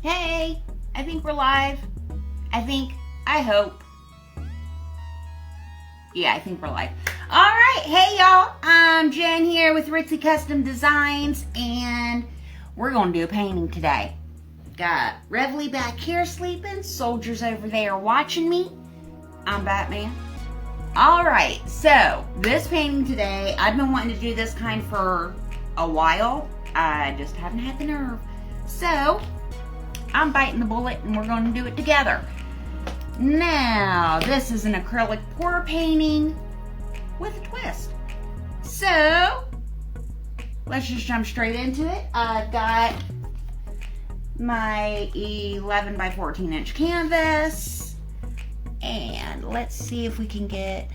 Hey, I think we're live. I hope. Yeah, I think we're live. Alright, hey y'all, I'm Jen here with Ritzy Custom Designs, and we're going to do a painting today. Got Reveille back here sleeping, soldiers over there watching me. I'm Batman. Alright, so this painting today, I've been wanting to do this kind for a while. I just haven't had the nerve. So, I'm biting the bullet and we're going to do it together. Now, this is an acrylic pour painting with a twist. So, let's just jump straight into it. I've got my 11 by 14 inch canvas. And let's see if we can get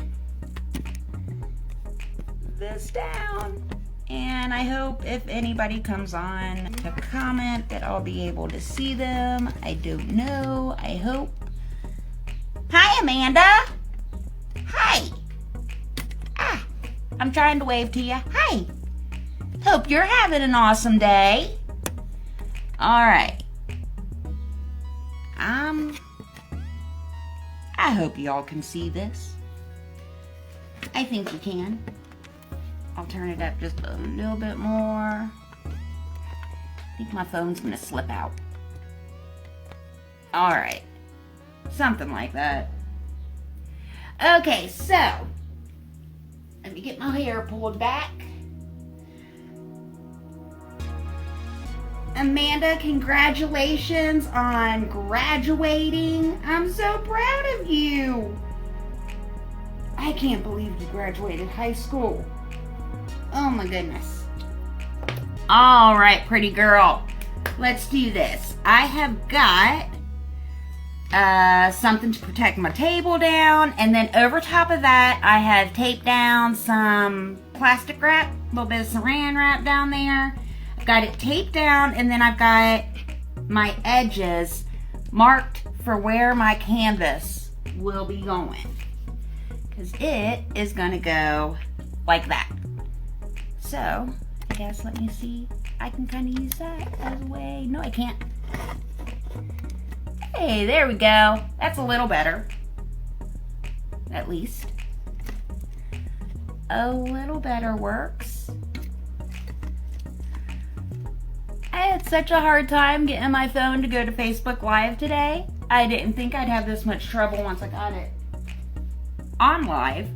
this down. And I hope if anybody comes on to comment that I'll be able to see them. I don't know. I hope. Hi, Amanda. Hi. I'm trying to wave to you. Hi. Hope you're having an awesome day. All right. I hope y'all can see this. I think you can. I'll turn it up just a little bit more. I think my phone's gonna slip out. All right. Something like that. Okay, so let me get my hair pulled back. Amanda, congratulations on graduating. I'm so proud of you. I can't believe you graduated high school. Oh my goodness. All right, pretty girl. Let's do this. I have got something to protect my table down, and then over top of that I have taped down some plastic wrap, a little bit of saran wrap down there. I've got it taped down, and then I've got my edges marked for where my canvas will be going, because it is going to go like that. So I guess, let me see, I can kind of use that as a way. No, I can't. Hey, there we go. That's a little better. At least. A little better works. I had such a hard time getting my phone to go to Facebook Live today. I didn't think I'd have this much trouble once I got it on live.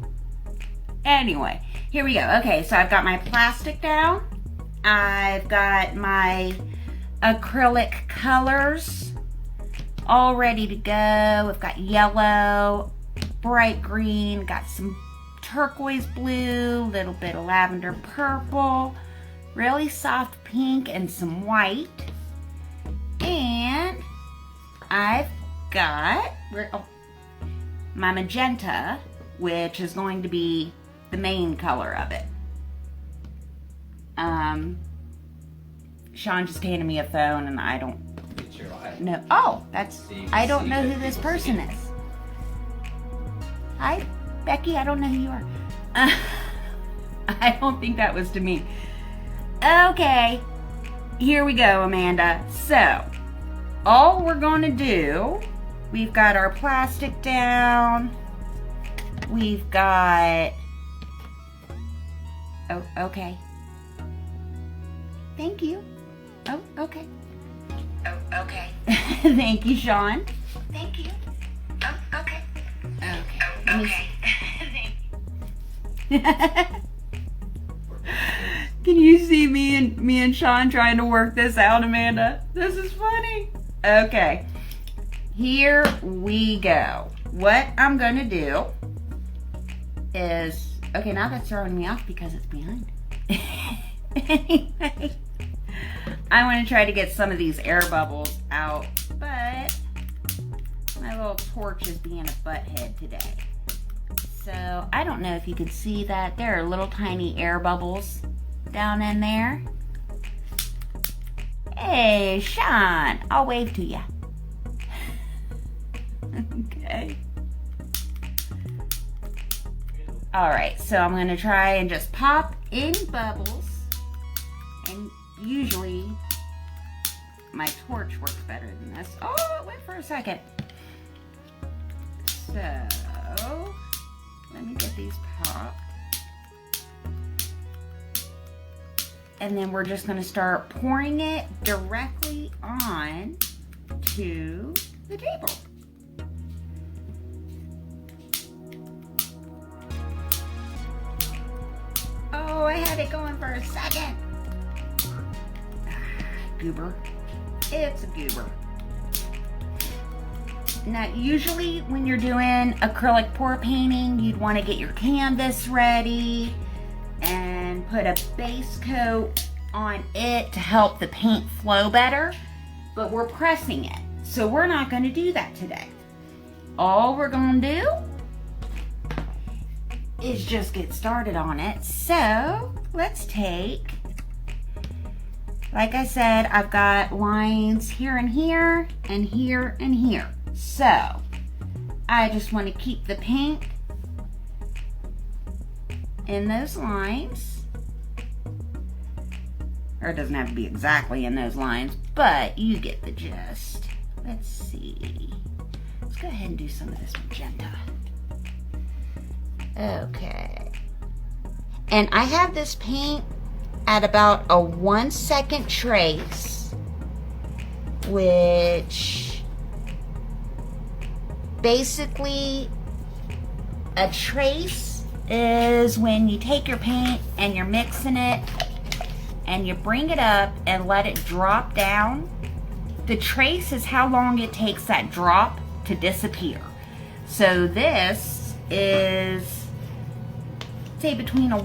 Anyway, here we go. Okay, so I've got my plastic down. I've got my acrylic colors all ready to go. I've got yellow, bright green, got some turquoise blue, little bit of lavender purple, really soft pink, and some white. And I've got my magenta, which is going to be the main color of it. Sean just handed me a phone and I don't know. Oh, that's, I don't know who this person is. Hi, Becky, I don't know who you are. I don't think that was to me. Okay, here we go, Amanda. So, all we're going to do, we've got our plastic down. We've got, oh, okay. Thank you. Oh, okay. Oh, okay. Thank you, Sean. Thank you. Oh, okay. Okay. Oh, okay. Thank you. Can you see me and Sean trying to work this out, Amanda? This is funny. Okay. Here we go. What I'm gonna do is, okay, now that's throwing me off because it's behind. Anyway, I want to try to get some of these air bubbles out, but my little torch is being a butthead today. So I don't know if you could see that. There are little tiny air bubbles down in there. Hey, Sean, I'll wave to you. Okay. All right, so I'm gonna try and just pop in bubbles, and usually my torch works better than this. Oh, it went for a second. So, let me get these popped. And then we're just gonna start pouring it directly on to the table. Oh, I had it going for a second. Goober. It's a goober. Now, usually when you're doing acrylic pour painting, you'd want to get your canvas ready and put a base coat on it to help the paint flow better, but we're pressing it, so we're not going to do that today. All we're going to do is just get started on it. So let's take, like I said, I've got lines here and here and here and here. So I just want to keep the paint in those lines. Or it doesn't have to be exactly in those lines, but you get the gist. Let's see. Let's go ahead and do some of this magenta. Okay. And I have this paint at about a 1 second trace, which basically a trace is when you take your paint and you're mixing it and you bring it up and let it drop down. The trace is how long it takes that drop to disappear. So this is, say, between a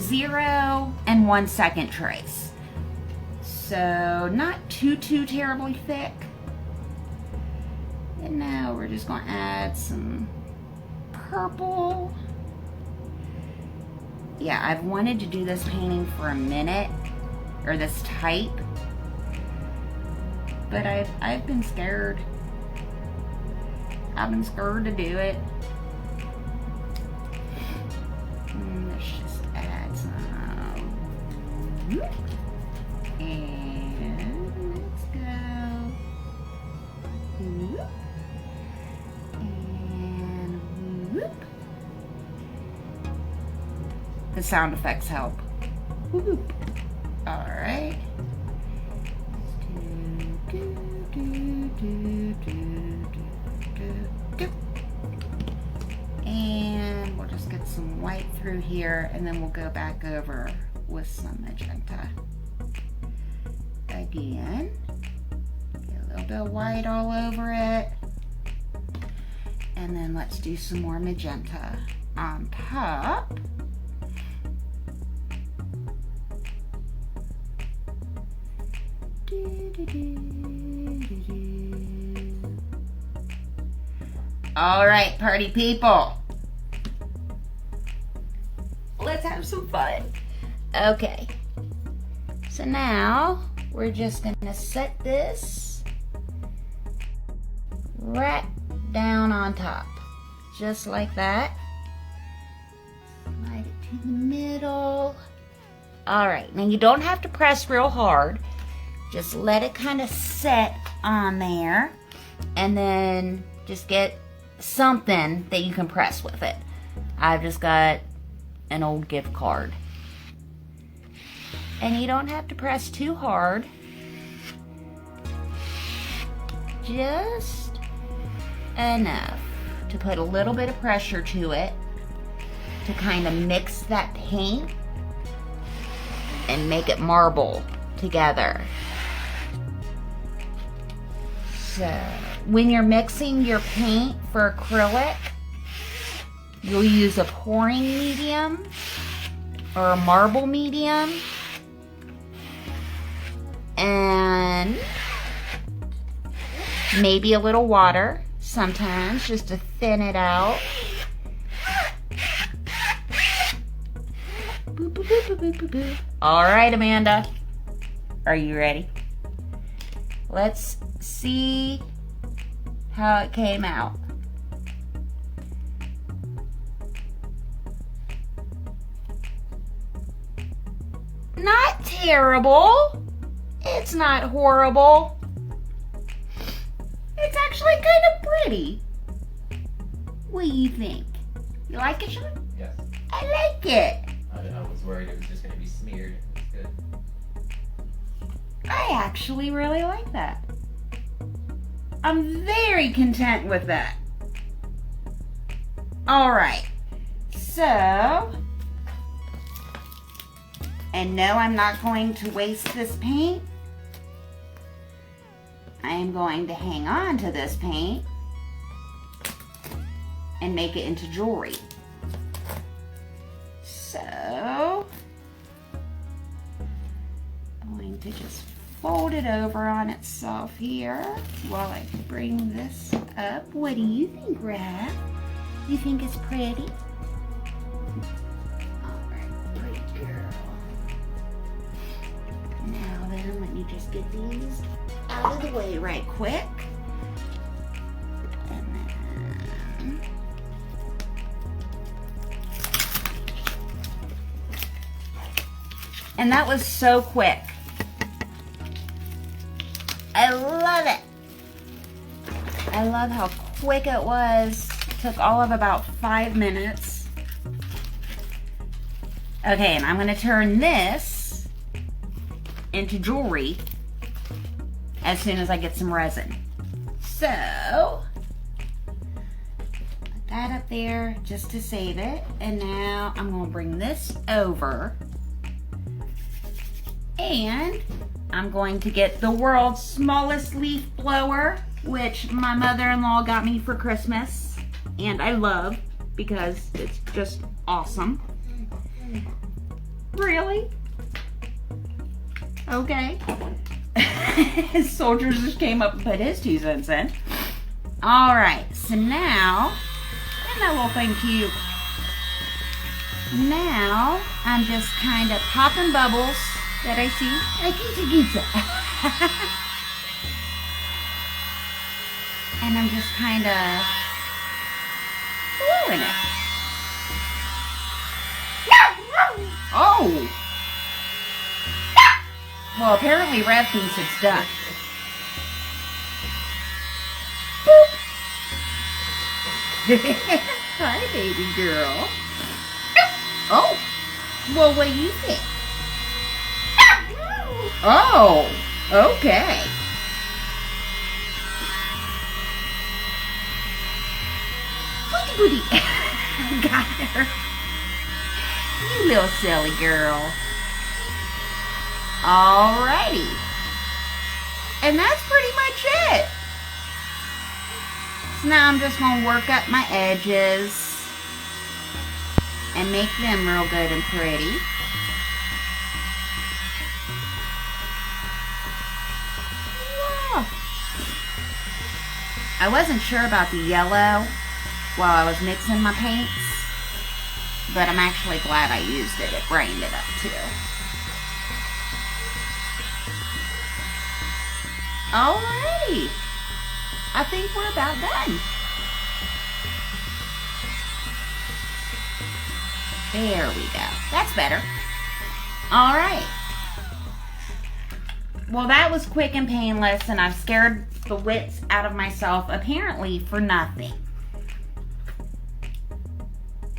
0 and 1 second trace. So not too terribly thick. And now we're just going to add some purple. Yeah, I've wanted to do this painting for a minute, or this type, but I've been scared. I've been scared to do it. Let's just add some. And let's go. And whoop. The sound effects help. Whoop. All right. And we'll just get some white through here, and then we'll go back over with some magenta. Again, get a little bit of white all over it. And then let's do some more magenta on top. All right, party people. Let's have some fun. Okay. So now we're just gonna set this right down on top. Just like that. Slide it to the middle. All right, now you don't have to press real hard. Just let it kind of set on there, and then just get something that you can press with it. I've just got an old gift card. And you don't have to press too hard. Just enough to put a little bit of pressure to it to kind of mix that paint and make it marble together. So when you're mixing your paint for acrylic, you'll use a pouring medium or a marble medium, and maybe a little water sometimes just to thin it out. Boop, boop, boop, boop, boop, boop. All right, Amanda, are you ready? Let's see how it came out. Not terrible. It's not horrible. It's actually kind of pretty. What do you think? You like it, Sean? Yes. I like it. I was worried it was just going to be smeared. It's good. I actually really like that. I'm very content with that. All right. So, and no, I'm not going to waste this paint. I am going to hang on to this paint and make it into jewelry. So, I'm going to just fold it over on itself here while I bring this up. What do you think, Raph? You think it's pretty? Alright, pretty girl. Now then, let me just get these out of the way right quick. And then... And that was so quick. I love it. I love how quick it was. Took all of about 5 minutes. Okay, and I'm going to turn this into jewelry as soon as I get some resin. So, put that up there just to save it. And now I'm going to bring this over. And I'm going to get the world's smallest leaf blower, which my mother-in-law got me for Christmas. And I love because it's just awesome. Really? Okay. Soldier just came up and put his 2 cents in. Alright, so now, isn't that little thing cute? Now, I'm just kind of popping bubbles that I see. Like pizza. And I'm just kind of blowing it. Oh! Well, apparently Rev thinks it's done. Hi, baby girl. Oh! Well, what do you think? Oh! Okay. Booty. Got her. You little silly girl. Alrighty. And that's pretty much it. So now I'm just going to work up my edges and make them real good and pretty. Whoa. I wasn't sure about the yellow while I was mixing my paints, but I'm actually glad I used it. It brightened it up too. Alrighty. I think we're about done. There we go. That's better. Alright. Well, that was quick and painless, and I've scared the wits out of myself, apparently for nothing.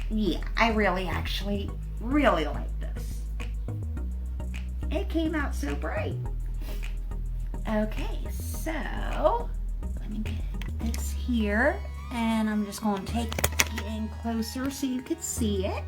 Yeah, I actually really like this. It came out so bright. Okay, so let me get this here, and I'm just going to take it in closer so you could see it.